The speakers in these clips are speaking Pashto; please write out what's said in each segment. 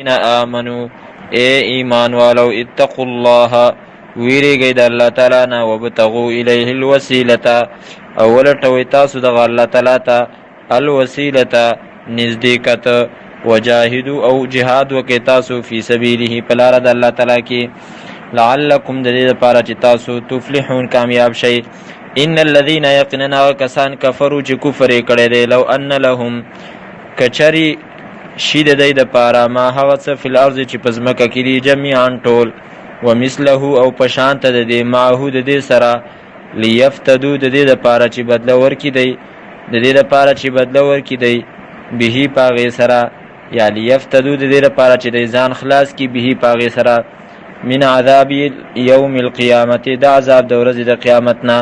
الذین آمنوا اے ایمان والو اتقوا الله ویریږئ د الله تعالی نه وابتغوا الیه الوسیلة او ولټوئ تاسو دغه الله تعالی ته الوسیلة نزدېکت وجاهدوا او جهاد وکئ تاسو فی سبیله په لاره د الله تعالی کې لعلکم د دې لپاره چې تاسو تفلحون کامیاب شئ. ان الذین یقینا کسان کفروا چې کفر یې کړی دی لو ان لهم کچری شي د دوی دپاره ما هغه څه فی الارض چې په ځمکه کې دي جمیعا ټول ومثله او په شانته د دې معه د دې سره لیفتدو د دې دپاره چې بدله ورکړي دی د دې دپاره چې بدله ورکړي دی به په هغې سره یا لیفتدو د دې دپاره چې دی ځان خلاص کړي به په هغې سره من عذاب یوم القیامت د عذاب د ورځې د قیامت نه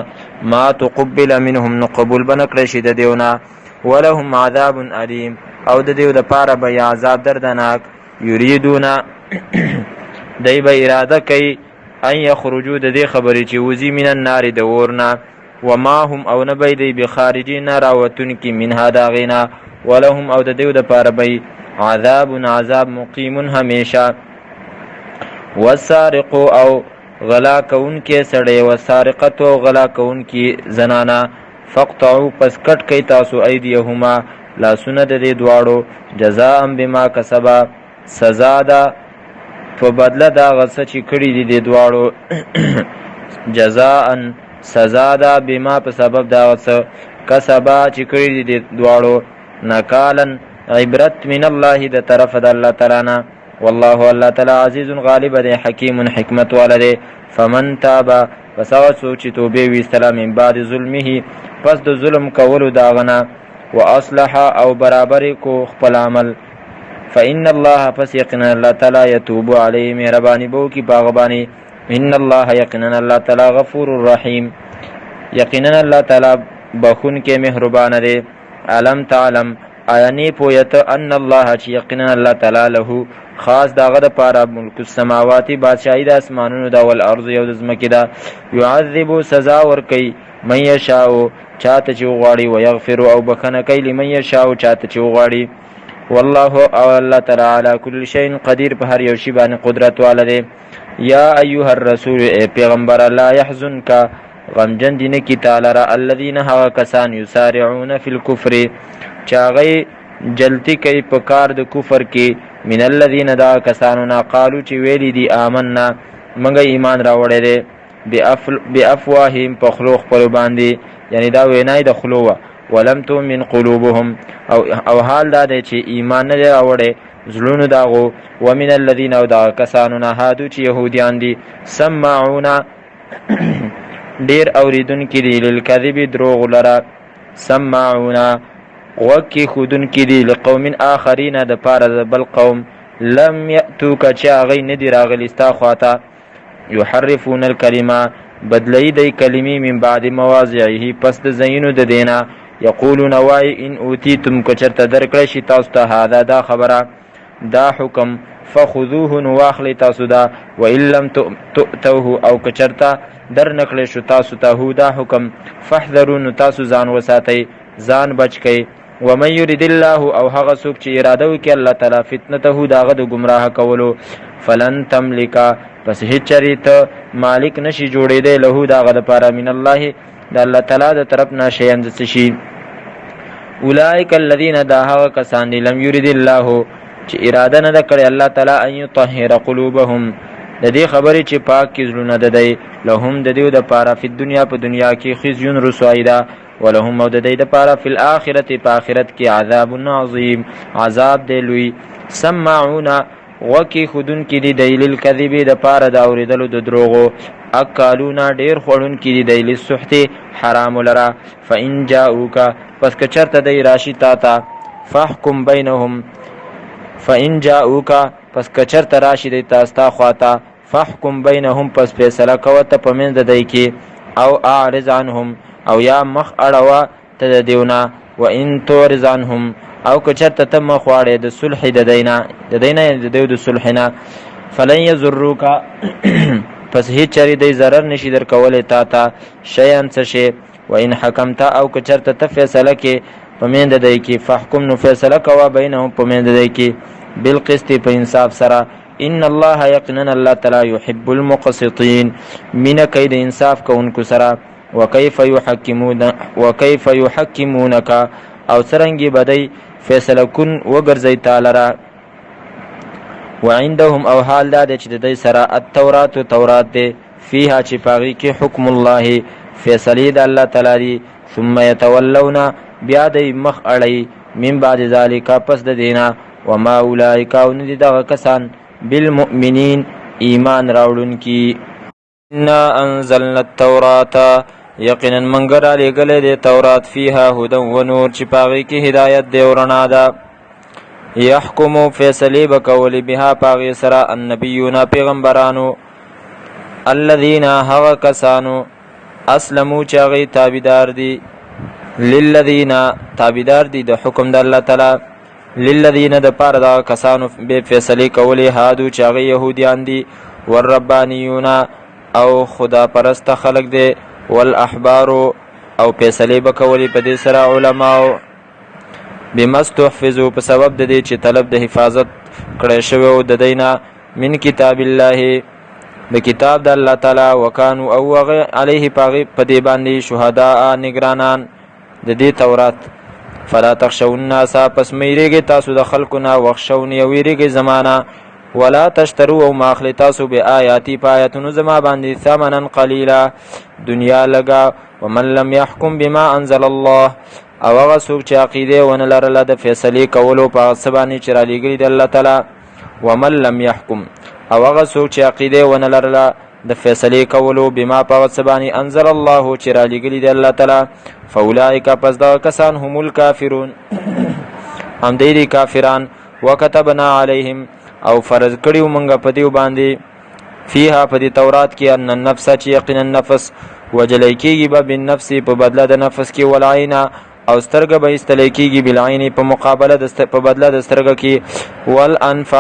ما تقبل منهم نو قبول به نه کړی شي د دیو نه ولهم عذاب علیم او د دیو دپاره به یا عذاب دردناک یریدونه دی به اراده کوي ان یخرجو د دې خبرې چې وځي من النار د اور نه وما هم او نه به دی بخارجین راوتونکي منها د هغې نه ولهم او د دیو دپاره به عذاب مقیم همیشه. والسارق او غلا کونکي سړی والسارقت او غلا کونکي زنانا فقطعوا پس کټ کوي تاسو ایدیهما لاسونه د دې دواړو جزاء بما کسبا سزا ده په بدله د هغه څه چې کړي دي د دواړو جزاء سزا ده بما په سبب د هغه څه کسبا چې کړي دي د دواړو نکالا عبرت من الله د طرف د الله تعالی نه والله الله تعالی عزیز غالب دی حکیم حکمت والا دی. فمن تاب پس هغه څوک چې توبې ویستله من بعد ظلمه پس د ظلم کولو د هغه نه واصلح او برابر کو خپل عمل فإن الله پس یقینا الله تعالی یتوب علیه مهرباني به وکړي په هغه باندې ان الله یقینا الله تعالی غفور رحیم یقینا الله تعالی بخونکی مهربانه دی. علم تعلم آیا نه پوهیته ان الله چې یقینا الله تعالی له خاص داغه د پاره ملک السماواتی بادشاہی د اسمانونو دا ول ارض یو د ځمکې دا يعذب سزا ور کوي من یشاء چاته چې غواړي او یغفر او بخنه کوي لمن یشاء چاته چې غواړي والله او الله تعالی علی کل شیء قدیر په هر یو شی باندې قدرت والده. یا ایها الرسول ای پیغمبر لا يحزنک غمجن دینه کی تعالی را الذين هوا کسان یسارعون فی الكفر چاغی جلتی کوي په کار د کفر کې من الذين دا کسانو نا قالو چې ویلی دي آمنا منګ ایمان راوړی دی بافواههم په خلو خپل باندې یعنی دا وینای د خلوه ولم تؤمن قلوبهم او حال دا دی چې ایمان نه راوړی زلونو داغو ومن الذين او دا کسانو نا هادو چې يهوديان دي سمعون ډیر اوریدونکي دي للکذب دروغ لرا سمعون وکی خودن کی دی لقوم آخرین د پاره د بل قوم لم یأتوک چې هغې نه دي راغلي ستا خواته یحرفون الکلمه بدلی دی کلمې من بعد مواضعه پس د ځایونو د دینه یقولون وای ان اوتیتم که چرته درکړی شي تاسو ته هذا دا خبره دا حکم فخذوه نو واخلئ تاسو دا وان لم تؤتوه او که چرته در نکړی شو تاسو ته هو دا حکم فاحذروا نو تاسو ځان وساتئ ځان بچ کئ ومن یرید الله او هغه څوک چې اراده وکړي الله تعالی فتنته داغه د گمراه کولو فلن تملکا پس هیڅ چریته مالک نشي جوړېدی له داغه دپاره من الله د الله تعالی د طرف نه شیان د څه شي. اولئک الذین دا هغه کسان دي لم یرید الله چې اراده نه ده کړې الله تعالی ان یطهر قلوبهم د دې خبرې چې پاک کې زړونه د دی لهم د دې دپاره فی الدنیا په دنیا کې خزي رسوایی ده ولهم او د دې دپاره فی الاخرة په آخرت کې عذاب عظیم عذاب دی لوی. سمعون وکی خودن کې دی دلیل کذب د پاره د اوریدلو د دروغو اکالونا ډیر خورون کې دی دلیل سحت حرام لرا فإن جاءوک پس که چرته دی راشي تا ته فاحکم بینهم فإن جاءوک پس که چرته راشي دی تاستا خواته فاحکم بینهم پس فیصله کوه ته په منځ د دی کې او اعرض عنهم او یا مخ اړوه ته د دیونه وان تعرض عنهم او که چرته ته مخ واړې د صلح د دینه د دیو د صلح نه فلن یضروک پس هیڅ چری دی ضرر نشي در کولی تا ته شیئا څه شی وان حکمت او که چرته ته فیصله کې په منځ د دی کې فاحکم نو فیصله کوه بینهم په منځ د دی کې بالقسط په انصاف سره. ان الله یقینا الله تعالی يحب المقسطین من کید انصاف کوونکو سره. وکيف يحكمونك او سرنګي بدای فیصله کن وګرځي تعالی را. وعندهم او حال دا چې د دې سره التورات تورات دی فيها چې پاغي کې حکم الله فیصله د الله تعالی دی. ثم يتولون بیا د مخ اړي من بعد ذلك پس د دینا. وما اولئک ان دغه کسان بالمؤمنین ایمان راوړونکي. انا انزلنا التوراة یقینا منګر علی گله د تورات فيها هدى و نور چې پاغي کې هدایت دی او رڼا ده. يحكم فیصله بکول بها پاغي سره النبیون پیغمبرانو الذين هغه کسانو اسلموا چې هغه تابعدار دي للذین تابعدار دي د حکم د الله تعالی للذین د پاره دا کسانو به فیصله کولې هادو چې هغه يهوديان دي والربانيون او خدا پرست خلق دي والاحبار او فیصله بکولې په دې سره علماء بمستحفظوا په سبب د دې چې طلب د حفاظت کړی شوی او د دینه من کتاب الله د کتاب د الله تعالی وکانو او علیه پاغي په دې باندې شهدا نگرانان د دې تورات. فلا تخشوا الناس پس مېریږي تاسو د خلقنا وخښونی او ویریږي زمانہ. ولا تشتروا او ماخلی تاسو به آیاتی پایتونو زما باندې ثمنن قلیلا دنیا لگا. ومن لم يحكم بما انزل الله او هغه څوک چې عقیده ونه لرله د فیصلې کولو په سبانه چې را لېږلي د الله تعالی. ومن لم يحكم او هغه څوک چې عقیده ونه لرله د فیصلې کولو بما په سبانه انزل الله چې را لېږلي د الله تعالی. فاولئک پس دا کسان هم الکافرون هم دې کافران. وکتبنا علیهم او فرض کړیو مونږه په دې باندې فيها په دې تورات کې ان النفس چې یقینا النفس وجلای کېږي به بالنفس په بدله د نفس کې والعین او سترګه به استلای کېږي بالعین په مقابله د په بدله د سترګه کې والانف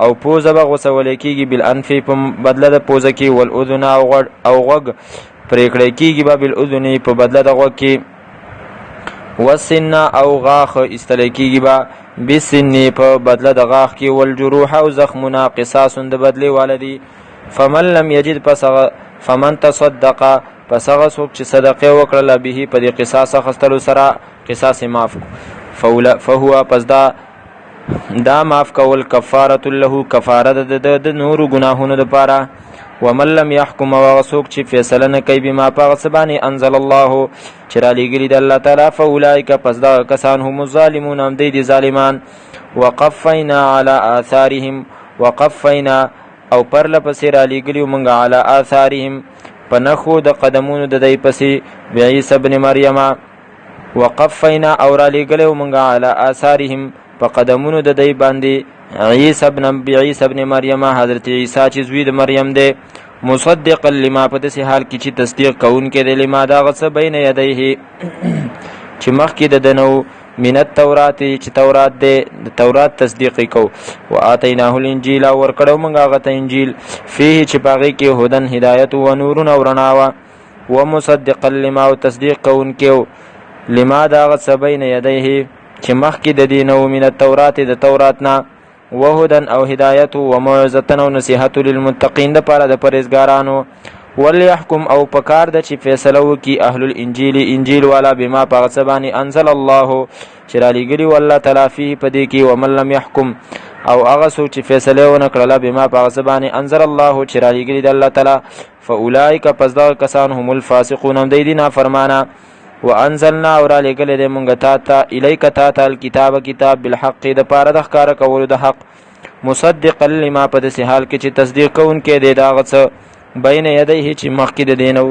او پوزه به غوسول کېږي بالانف په بدله د پوزه کې والاذن او غوږ پرېکړه کېږي به بالاذن په بدله د غوږ کې والسن او غاخ استلای کېږي به بسن په بدله د غاخ کې والجروح او زخمنا قصاص د بدلی والدي. فمن لم یجد پس فمن تصدق پس هغه څوک چې صدقه وکړله به په دې قصاص اخیستلو سره قصاص معاف فهو پس دا معاف کول کفاره له کفاره د نورو ګناهونو لپاره. ومن لم يحكم هغه څوک چې فیصله نه کوي بما په سبانه انزل الله چې را لېږلي د الله تعالی. فاولئک پس دا کسان هم الظالمون هم دي ظالمان. وقفینا علی آثارهم وقفینا او پرله پسې را لېږلي موږ علی آثارهم په نښو د قدمونو د دوی پسې بعیسی ابن مریم. وقفینا او را لېږلی موږ علی آثارهم په قدمونو د دوی باندې عیسی ابن مریم حضرت عیسی چې زوی د مریم دی. مصدقا لما په داسې حال کې چې تصدیق کوونکی دی لما د هغه څه بین یدیه چې مخکې د ده نو من التورات چې تورات دی د تورات تصدیق کو. وآتیناه الانجیل او ورکړو موږ هغه ته انجیل فيه چې په هغې کې هدن هدایت و نورون او رڼا وه. ومصدقا لما او تصدیق کوونکی لما د هغه څه بین یدیه چې مخکې د دې نو من التورات د تورات نه. وهدن او هدایت و موعظه او نصیحت للمتقین د پاره د پرهیزګارانو. وليحكم او پکار د چې فیصله وکي اهل الانجیل انجیل والا بما په سبانی انزل الله چې را لېږلي والله تعالی فيه په دې کې. ومن لم يحكم او هغه څوک چې فیصله ونه کړله بما په سبانی انزل الله چې را لېږلي د الله تعالی. فاولئک پس دا کسان هم الفاسقون هم دی نافرمانه. وانزلنا اور لګل دې مونږ ته الیک ته الکتاب کتاب بالحق د پاره د ښکار کولو د حق. مصدقا لما په دې حال کې چې تصدیق کوونکې دی دا غڅ بین یدیه چې مخکې د دینو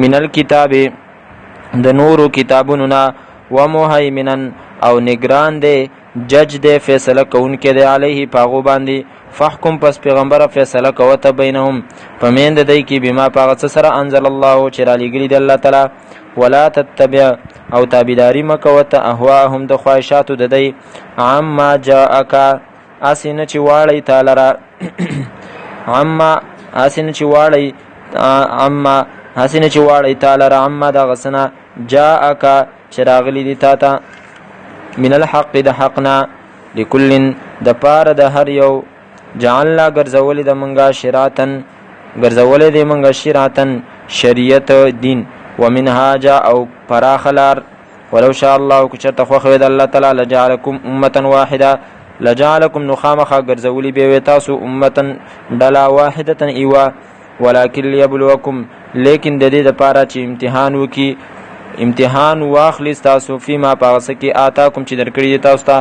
من الکتاب د نورو کتابونو نه. ومهیمنا او نگران دی جج دی فیصله کوونکې دی علیه پاغو باندې. فحکم پس پیغمبر فیصله کوته بینهم پمیند دی کې بما پاغه سره انزل الله چې را لېږلي د الله تعالی. ولا تتبع او تابعداري مکوته اهواهم د خواهشاتو د دی. عما جاءک اسنه چې واړی تعالی را عما اسنه چې واړی عما اسنه چې واړی تعالی را عما د غسنه جاءک چې راغلی دی تا ته من الحق د حقنا. لكل د پاره د هر یو جعلنا ګرځولې د منګه شراتن ګرځولې د منګه شراتن شریعت دین ومنهاج او پراخلار ولو شاء الله کچته خو خو د الله تعالی لجعلکم امه واحده لجعلکم نخامخه ګرځولې به تاسو امه ډلا واحده ایوا ولکن ليبلوکم لیکن د دې لپاره چې امتحان واخلی تاسو فيما پاس کې آتاکم چې درکړي تاسو ته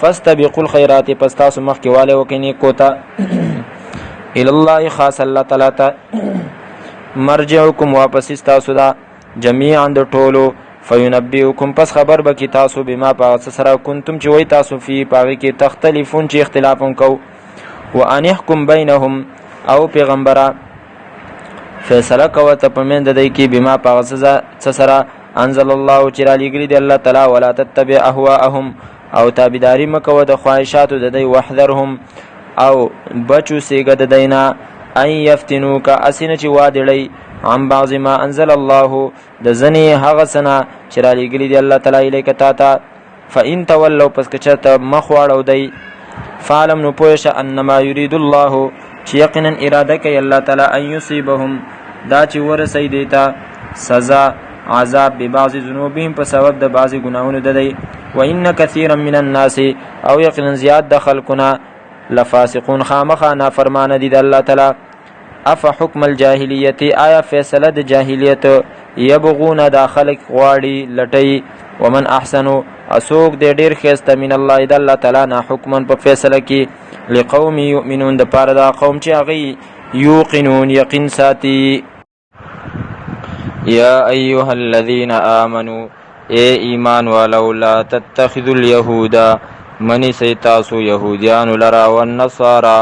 فاستبقوا الخيرات پس تاسو مخکې والے وکینی کوتا الى الله خاص الله تعالی ته مرجعکم واپس تاسو دا جميعا د ټولو فینبئکم پس خبر بکی تاسو بما پاس سره کنتم چې وای تاسو فی پاغي کې تختلفون چې اختلافون کو وان يحكم بينهم او پیغمبره فیصله کوه ته پمند دای کی بما پاس سره انزل الله چې را لګری دی الله تعالی ولا تتبع اهواهم او تابعداري مکو د خواهشاتو د دی وحذرهم او بچو سیګه د دینا ان یفتنوک اسنه چې وادړی عن بعض ما انزل الله د زنی هغه سنا چې را لګری دی الله تعالی الیک تا ته فان تولوا پس کچته مخواړو دی فعلم نو پوښ انما یرید الله چې یقینا اراده کوي الله تعالی ان یصيبهم دا چې ورسې دیتا سزا عذاب ببعض ذنوبهم په سبب د بعضی ګناهونو د دی وان كثيرا من الناس او یقینا زیاد د خلقنا لفاسقون خامخا نافرمان دي د الله تعالی اف حکم الجاهلیت آیا فیصله د جاهلیت یبغون داخلك غواړي لټي ومن احسن اسوق د ډیر خسته من الله د الله تعالی نه حکما په فیصله کې لقوم یؤمنون د پاره دا قوم چې هغه یوقنون یقین ساتي یا ایها الذین آمنوا اے ایمان والو لا تتخذوا اليهود منی سیتاسو یهودیان لرا والنصارى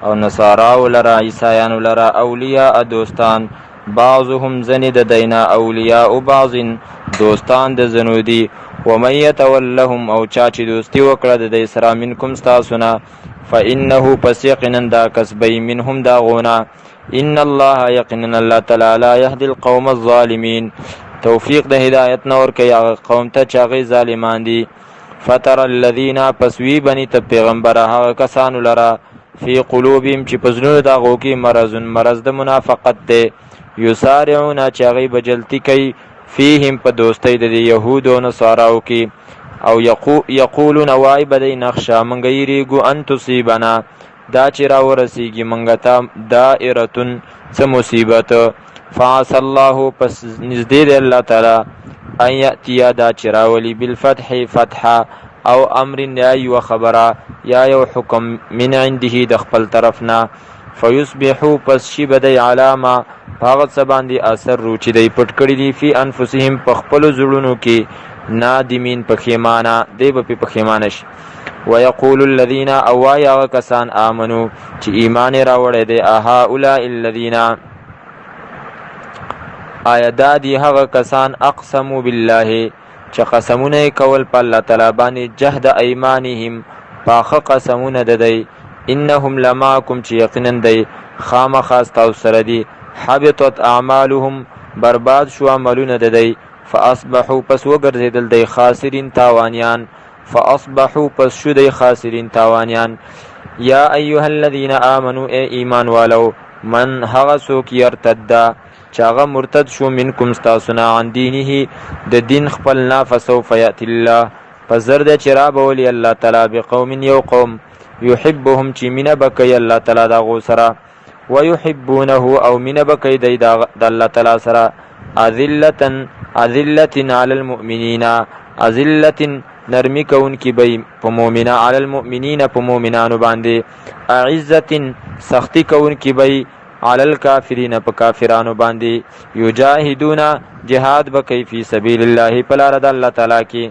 او نصارا لرا عیسایان لرا اولیاء دوستان بعضهم زند دینا اولیاء بعض دوستان د زنودی ومن يتولهم او چاچی دوستی وکړه د دې سره منکم تاسونا فانه پسیقنا دا کسبی منهم دا غونا ان الله یقینا الله تعالی لا يهدي القوم الظالمين توفیق د هدایت نور کوي قوم ته چاغي ظالمان دي فتر الذين پسوی بني ته پیغمبر هغه کسانو لرا فی قلوبهم چې پزنو دغه کې مرض د منافقت ده یسارعون چاغي بجلتی کوي فیهم په دوستۍ د يهود او نصاراو کې او یقولون وای بدی نخشا منګیریګو ان تصيبنا دا چې را ورسیږي منګه ته دائرتن څه مصیبت فعس الله پس نزدې دی الله تعالی ان یاتیا دا چې راولي بالفتح فتحا او امر یا یو خبره یا یو حکم من عنده د خپل طرفنا فیصبحوا پس شی بدی علامه هغه څه باندې اثر روچ دی پټ کړی دی فی انفسهم په خپل زړونو کې نادمین پخیمانه دی په پخیمانه شي ويقول الذين اوايا وكسان امنوا چې ایمان راوړی دی اها اولئک الذين ایدادی هغه کسان اقسموا بالله چې قسمونه کول په الله تعالی باندې جهد ايمانهم پاخه قسمونه ددی انهم لماکم چې یقینا دی خامخاس تاسو سره دی حبطت اعمالهم برباد شو عملونه ددی فاصبحوا پس وګرځیدل دی خاسرین تاوانیان فاصبحوا پس شو دی خاسرین تاوانیان یا ایها الذين امنوا اے ایمان والو من هغه څوک يرتد چاغه مرتد شو منکم استاسنا عن دینه د دین خپل نا فسوف یاتی الله فزر د چراب ولی الله تعالی بقوم یو قوم يحبهم چې مینه بکای الله تعالی دا غو سره ويحبونه او مینه بکای د الله تعالی سره اذلتن علی المؤمنین اذلتن نرمی کون کی بی په مؤمنا علی المؤمنین په مؤمنانو باندې اعزتن سختی کون کی بی علی الکافرین په کافرانو باندې یجاهدون جهاد بکای فی سبیل الله پلار د الله تعالی کی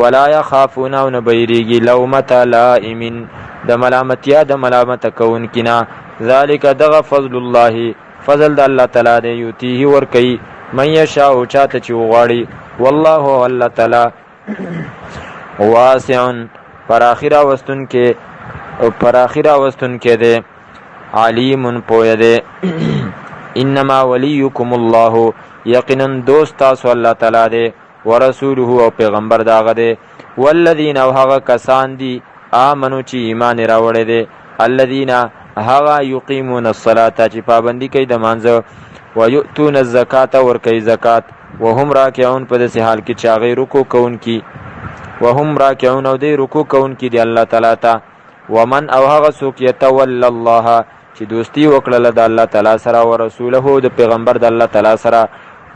ولا يخافون ان بیریږي لومه لائم د ملامتیا د ملامت کون کنا ذالک دغ فضل الله فضل د الله تعالی دی یوتیه ور کوي من یشاء چاته چې وغواړي والله الله تعالی واسع پراخیرا وستن کې ده علیم پوی ده انما ولیکم الله یقینا دوست تاسو الله تعالی ده ورسوله او پیغمبر داغه ده والذین او هغه کسان دي آمنو چې ایمان راوړی دی الذین هغه یقیمون الصلاة چې پابندي کوي د مانځه ویؤتون الزکاة ورکوي زکات وهم راکعون په داسې حال کې چې هغوی رکوع کوونکي وهم راکعون او دی رکوع کوونکي دی الله تعالی ته ومن او هغه څوک یتول الله چې دوستی وکړله د الله تعالی سره ورسوله د پیغمبر د الله تعالی سره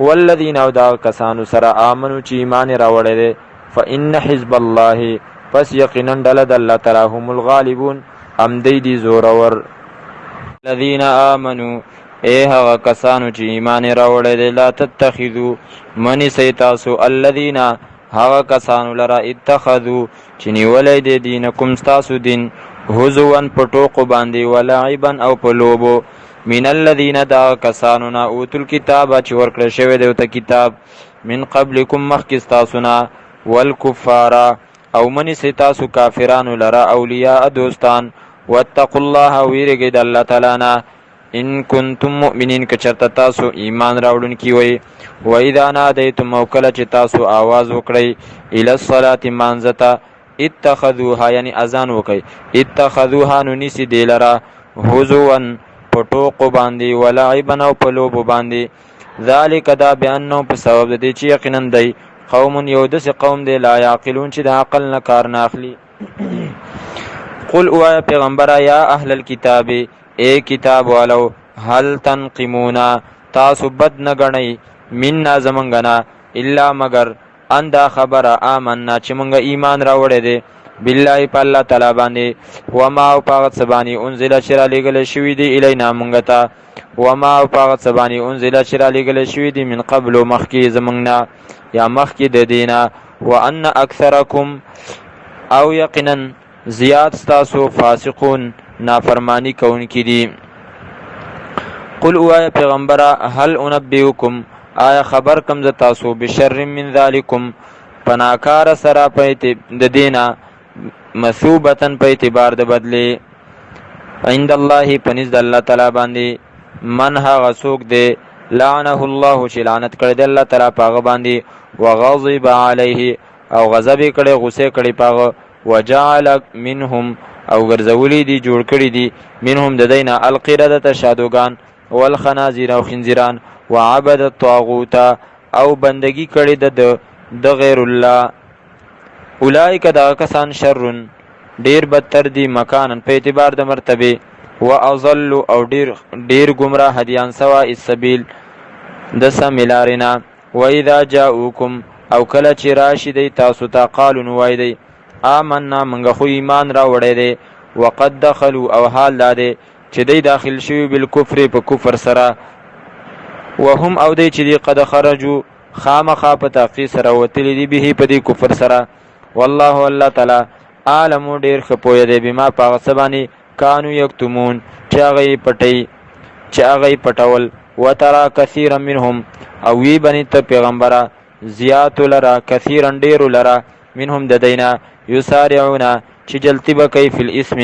والذین او دا کسانو سره آمنو چې ایمان راوړی دی فإن حزب الله پس یقینا ډله د الله تعالی هم الغالبون امدی دی زورور الذین آمنو ای هغه کسانو چې ایمان راوړی دی لا تتخذوا منیسئ تاسو الذین هغه کسانو لره اتخذوا چې نیولی دی دینکم ستاسو دین هزوا په ټوقو باندې ولعبا او په لوبو من الذین دا کسانو نه اوتو الکتاب چې ورکړی شوی دی ورته کتاب من قبلکم مخکې ستاسو نه والکفار او منیسئ تاسو کافرانو لره اولیاء دوستان واتقوا الله ویرګئ د الله تعالی نه ان کنتم مؤمنین که چرته تاسو ایمان راوړونکي وئ و اذا نادیتم او کله چې تاسو آواز وکړئ الی الصلاة مانځه ته اتخذوها یعنی اذان وکئ اتخذوها نو نیسي دې لره هزوا په ټوقو باندې ولعبا او په لوبو باندې ذلک دا بانه په سبب د دې چې یقینا دی قوم یو داسې قوم دی لا یعقلون چې د عقل نه کار نه اخلي قل اوایا پیغمبره یا اهل الکتاب ای کتاب والو هل تنقمونا تاسو بد نه ګڼئ منا زمونږ نه الا مگر ان دا خبره آمنا چې مونږ ایمان راوړی دی بالله په الله تعالی باندې وما او په هغه څه باندې انزله چې رالیږلی شوي دي الینا مونږ ته وما او په هغه څه باندې انزله چې رالیږلی شوي دي من قبلو مخکې زمونږ نه یا مخکې د دې نه وان اکثرکم او یقینا زیاد ستاسو فاسقون نافرمانی کوونکي دي قل اوایا پیغمبره هل انبئکم آیا خبر کم ز تاسو بشر من ذالکم پناکار سره د دینا مثوبتن په اعتبار د بدلی عند الله پنځ د الله تعالی باندې من هغه څوک دی لعنه الله چې لعنت کړی دی الله تعالی پاغه باندې وغضب علیه او غضب کړي غصه کړي پاغه وجعل منهم او ګرځولي دي جوړ کړي دي منهم د دینه القرده شادوغان والخنازیر او خنزیران وعبد الطاغوت او بندگی کړي د غیر الله اولئک دا کسان شرن ډیر بدتر دي مکانن په اعتبار د مرتبه واضل او ډیر گمراه هدیان سوا السبیل د سمیلارینا واذا جاءوکم او کله چې راشي دی تاسو ته قالو وای دی آمنا منګه خو ایمان را وړی دی وقد دخلوا او حال دا دی چې دی داخل شوي بالکفر په کفر سره وهم او دی چې دی قد خرجوا خامخا په تحقیق سره وتلی دی به په دی کفر سره والله الله تعالی عالم ډیر ښه پوهه دی بما په هغه څه باندې کانو یکتمون چې هغه پټول وترى كثيرا منهم او وی بنی ته پیغمبره زیات لرا كثيرا ډیر لرا منهم د دینا یسارعون چې جلتی به کوي فی الاسم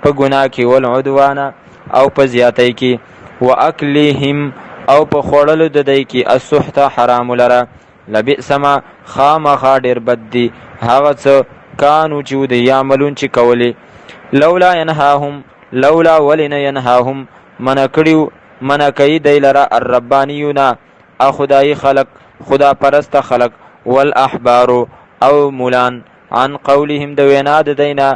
په ګناه کې والعدوان او په زیاتۍ کې واکلهم او په خوړلو د دی کې السحت حرام لرا لبئس ما خامخا ډیر بد دی هغه څه کانو چې د یعملون چې کولی لولا ولن ينهاهم من کوي دی لرا الربانیون خدای خلق خدا پرست خلق والاحبار او مولان عن قولهم د وینا د دینا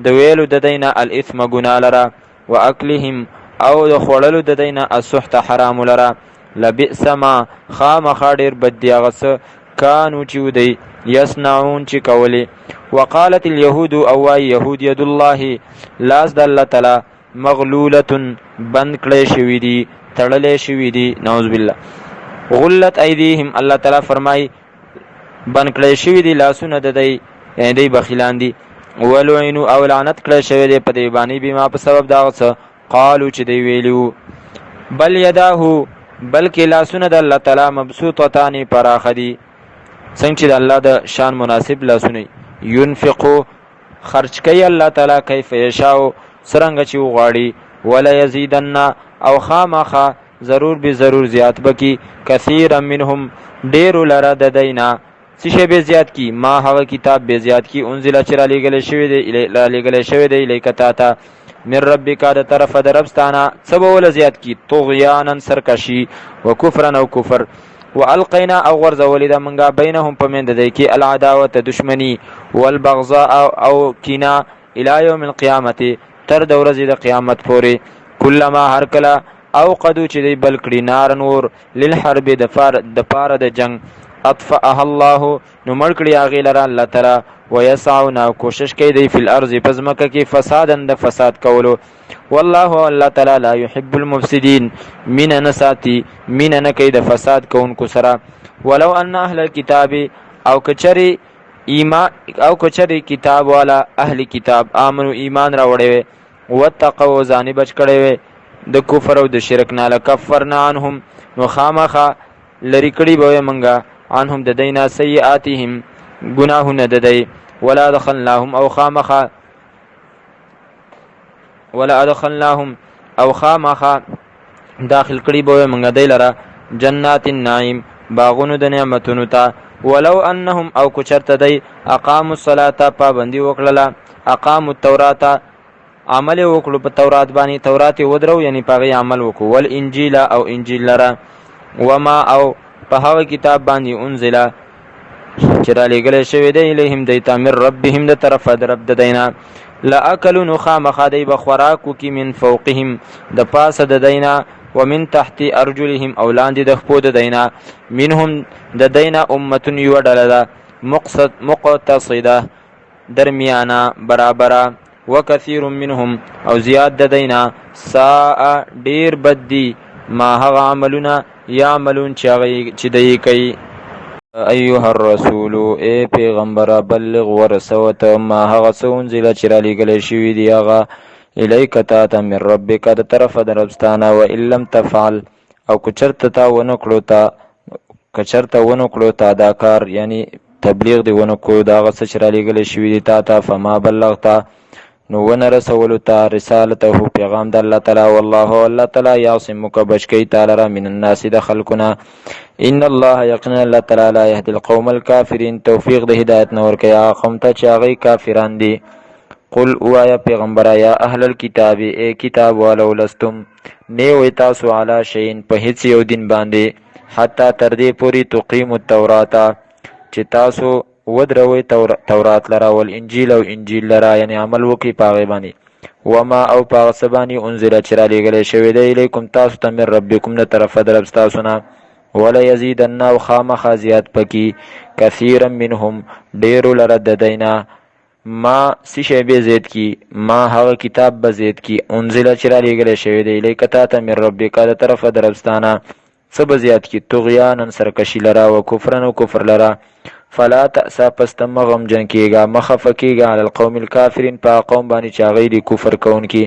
د ویلو د دینا الاثم گنا لرا واکلهم او د خوړلو د دینا السحت حرام لرا لبئس ما خامخا ډیر بد دی هغه څه کانو چې دی یصنعون چې کولی وقالت اليهود او یهود ید الله لاس د الله تعالی مغلوله بند کړی شوی دی تړلې شوی دی نعوذ بالله غلت ایدیهم الله تعالی فرمای بند کړی شوی دی لاسونه د دی یعنی دی بخیلان دی ولعنو او لعنت کړی شوی دی په دی باندې بما په سبب دا څه قالو چې دی ویلو بل یداه بلکې لاسونه د الله تعالی مبسوطتان پراخ دي څنګه چې د الله د شان مناسب لاسونه ينفقو خرج کوي الله تعالی کیف یشاء څرنګه چې وغواړي ولا یزيدن او خامخا ضرور به ضرور زیات بکی کثیر منهم ډیر لره د دینا څه شی به زیات کی؟ ما هغه کتاب به زیات کی انزل چې را لېږلی شوی دی الیک تا ته من ربک د طرفه د ربستانه. څه به وله زیات کی؟ طغیانا سرکشي و کفرا او کفر. والقینا او غرزولی دا منگا بینهم پمند دی کی العداوت دشمنی والبغضاء او کینا الى یوم القیامت تر د ورځې د قیامت پورې. کلما هر کله او قدو چې دی بل کړي نار نور للحرب د پاره د جنگ اطفأها الله نو مړ کړي هغې لره الله تعالی ویسعون او کوشش کوي دی فی الارض په ځمکه کې فسادا د فساد کولو. والله الله تعالی لا يحب المفسدين مینه نه ساتي مینه نه کوي د فساد کوونکو سره. ولو ان اهل الكتاب او کچری کتاب والا اهل کتاب امنو ایمان راوړی وي واتقوا ځان بچ کړی وي د کفر او د شرک نه لکفرنا عنهم نو خامخه لری کړي به منګه عنهم د دینا سیئاتهم گناهونه د دی ولا ادخلناهم او خامخه داخل کړي به منګه دی لره جنات النعیم باغونو د نعمتونو ته. ولو انهم او کوچرته دی اقاموا الصلاه پابندي وکړه اقاموا التوراة عمل وکړو په تورات باندې تورات ودرو یعنی پاغي عمل وکړو والانجیل او انجیل لره وما او په هغه کتاب باندې انزل چې را لېږلی شوی دی الیهم دیتا من ربهم د طرفه د رب د دینا لاکلوا نو خامخا دی به خوراک وکړي من فوقهم د پاسه د دینا ومن تحت ارجلهم او لاندې د خپو د دینا منهم د دینا امتون یوه ډله ده مقتصده درمیانه برابره وکثیر منهم او زیاد د دینا ساء ډیر بد دی ما هغه عملونه یعملون چې دی کوي. ایها الرسول ای پیغمبر بلغ ورسوت ما هغه څه انزل چې را لېږلی شوي دي هغه الیک تا ته من ربک د طرفه د ربستانه و ان لم تفعل او کچرته ونه کړو تا دا کار یعنی تبلیغ دی ونه کړو د هغه څه چې را لېږلی شوي دي تا ته فما بلغته نو ونه رسولو ته رسالته پیغام د الله تعالی والله الله تعالی یعصمک بچ کوي تعالی را من الناس د خلقنا ان الله یقینا الله تعالی لا یهدی القوم الکافرین توفیق د هدایت نور کوي قوم ته چې هغوی کافران دي. قل اوایا پیغمبره یا اهل الكتاب ای کتاب والو لستم نیوی تاسو علی شیء په هیڅ یو دین باندې حتی تر دې پورې تقیموا التوراة چې تاسو ودروي تورات لرا والانجیل او انجیل لرا یعنی عمل وکي پاغه باندې وما او پاغه سبانی انزل چې را لېږلی شوی دی الیکم تاسو ته من ربکم د طرفه د رب تاسو نه ولا یزیدن او خامخا زیات پکې کثیرا منهم ډیرو لره د دینا ما سی شی به زید کی ما هغه کتاب به زید کی انزل چې را لېږلی شوی دی الیک تا ته من ربک د طرفه د ربستانه څه به زیات کی طغیانا سرکشي لرا و کفرا او کفر لرا. فلا تأسا پس تم غمجن کیگا مخف کیگا علی القوم الکافرین پا قوم بانی چاغی دی کفر کون کی.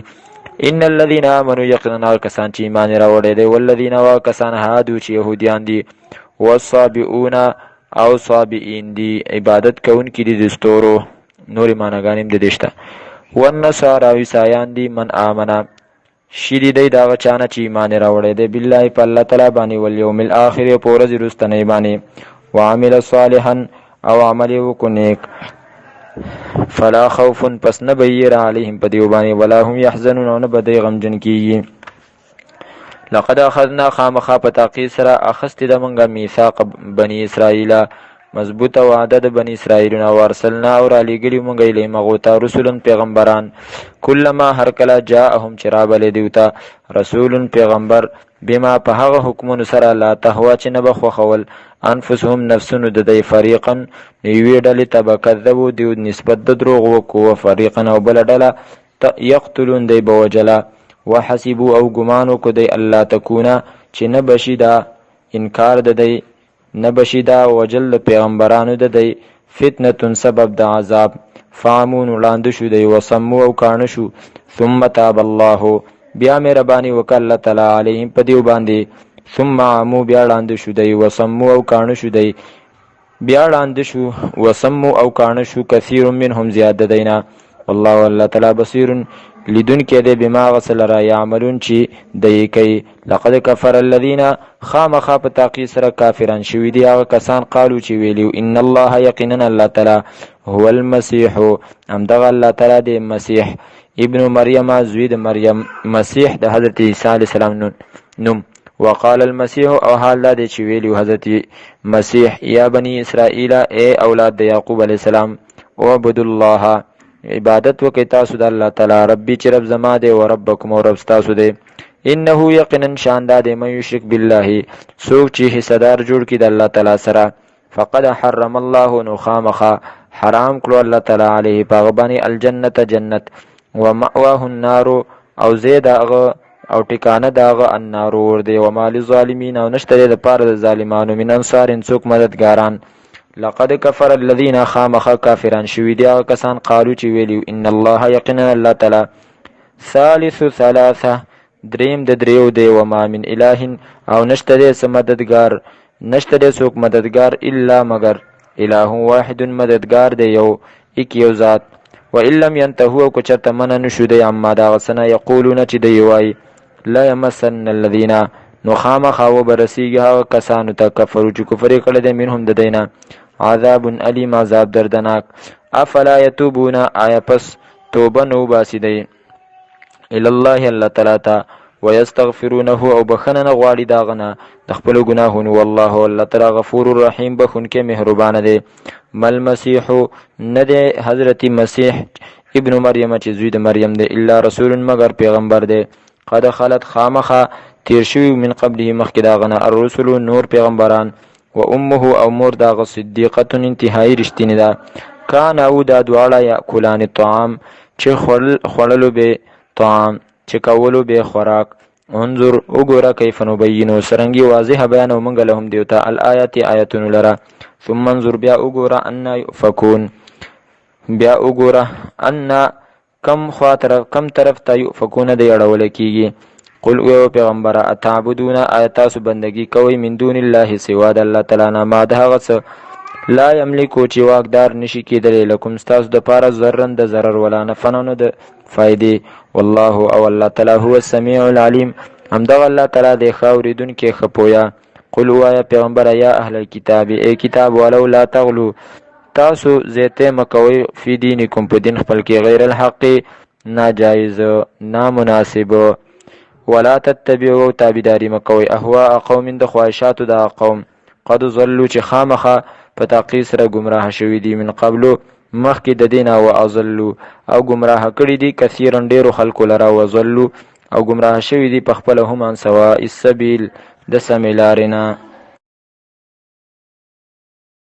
ان الذين آمنوا یقینا کسان چې ایمان راوړی دی والذین واکسان هادو چې یهودیان دي والصابئون او صابئین دی عبادت کون کی دی دستورو نوری معناګانې د دشته والنصارى عیسایان دی من آمنا شیدی دی داغه چانه چې ایمان راوړی دی بالله په الله تعالی باندې والیوم الاخر په ورځ وروستنۍ باندې وعمل صالحا او عمل وکړو نیک فلا خوف پس نه بیر علیهم په دیو باندې ولا هم يحزنون او نه به دی غمجن کیږي. لقد اخذنا خامخا په تاقید سره اخذت د منګه میثاق بنی اسرائیل مضبوطه وعده د بنی اسرائیلونه ورسلنا او را لېږلي مونږ الیهم هغو ته رسلا پیغمبران کلما هر کله جاءهم چې رابلې دوی ته رسول پیغمبر بما په هغه حکمونو سره لا تهوا چې نه به خوښول انفسهم نفسونو د دی فریقا یوې ډلې ته به کذبو دوی نسبت د دروغ وکړو فریقا او بله ډله یقتلون دی به وجله وحسبو او ګمان وکړو دی الله تکونه چې نه بشي دا انکار د دی نه بشي دا وجل پیغمبرانو د دی فتنه سبب د عذاب فامون وړاندې شو دی وسمو او کاڼه شو ثم تاب الله بیا مهرباني وکړه الله تعالی علیهم په دیو باندې ثم عمو بیا وړاندې شو دی وسمو او کاڼه شو دی بیا وړاندې شو وسمو او کاڼه شو کثیر منهم زیاد دینا والله الله تعالی بصیر لیدون کې دی بما غسل را یعملون چې دی کوي. لقد کفر الذین خامخا په تاقی سره کافران شوي دي هغه کسان قالو چې ویلیو ان الله یقینا الله تعالی هو المسیح همدغه الله تعالی دی مسیح ابن مریم زوی د مریم مسیح د حضرت عیسی علیه السلام نوم. وقال المسیح او حال دا دی چې ویلیو حضرت مسیح یا بنی اسرائیل ای اولاد د یعقوب علیه السلام اعبدوا الله عبادت وکي تاسو د الله تعالی ربي چې رب زما دی او ربکم او رب تاسو دی. انه یقینا شاندار دی من یشرک بالله څوک چې حصدار جوړ کړي د الله تعالی سره فقد حرم الله نو خامخا حرام کړو الله تعالی علیه پاغه باندې الجنت جنت ومأواه النار او زید هغه او ټکانه داغه النار ور دی وما للظالمین او نشته د پاره د ظالمانو من انصار څوک مددګاران. لقد کفر الذين خامخ کافران شوی دی هغه کسان قالو چې ویلیو ان الله یقینا الله تعالی ثالث ثلاثه دریم د دریو دی وما من اله او نشته د مددګار نشته د څوک مددګار الا مگر اله واحد مددګار دی یو ذات. وان لم ينتهوا کو چرته من نشو دی اما دا غسنه یقولون چې دی وای لا يمسن الذين نو خامخ او برسیږي هغه کسانو ته کفرو چې کفر کړل دي منهم د دینه عذاب علیم عذاب دردناک. افلا یتوبون آیا پس توبه نو باسی دی الی الله الله تعالی ته ويستغفرونه او بخنه غواړي داغنه د خپل ګناهونو والله الله تعالی غفور الرحیم بخونکې مهربان دی. مل مسیح ندی حضرت مسیح ابن مریم چې زوی د مریم دی الا رسول مگر پیغمبر دی قد خلت خامخه تیر شوی من قبله مخکې داغنه الرسل نور پیغمبران و امه او مور داغه صدیقه انتهایی رښتینی ده. کان او دا دواړه یاکلان الطعام چې خړلو به طعام چې کولو به خوراک. انظر وګوره کیف نبینو سرنګي واضح بیان ومنګ لهم دیوتا الآیات آیاتن لرا ثم انظر بیا وګوره ان یفکون بیا وګوره ان کم طرف ته یفکون دی اړول کیږي. قل او پیغمبر اتعبدون آیاتاسو بندگی کوي من دون الله سوا د الله تعالی نه ما دغه څه لا یملکو چې واقدار نشي کېدلی لکم ستاسو د پاره ضررن د ضرر ولا نفعن د فائدې والله او الله تعالی هو السمیع العلیم همدغه الله تعالی د خاوریدونکو خپویا. قل او پیغمبر یا اهل الكتاب ای کتاب ولو لا تغلو تاسو زیته مکوي فی دینکم په دین خپل کې غیر الحق ناجایز نامناسب ولا تتبعوا تابعداري مکوي اهواء قوم د خواهشات د قوم قد ضلوا چې خامخه په تقیس را گمراه شوی دي من قبل مخکې د دین او اضلوا او گمراه کړي دي کثیرا ډیرو خلکو لرا وضلوا او گمراه شوی دي په خپل هم ان سوا السبیل د سمیلارنا.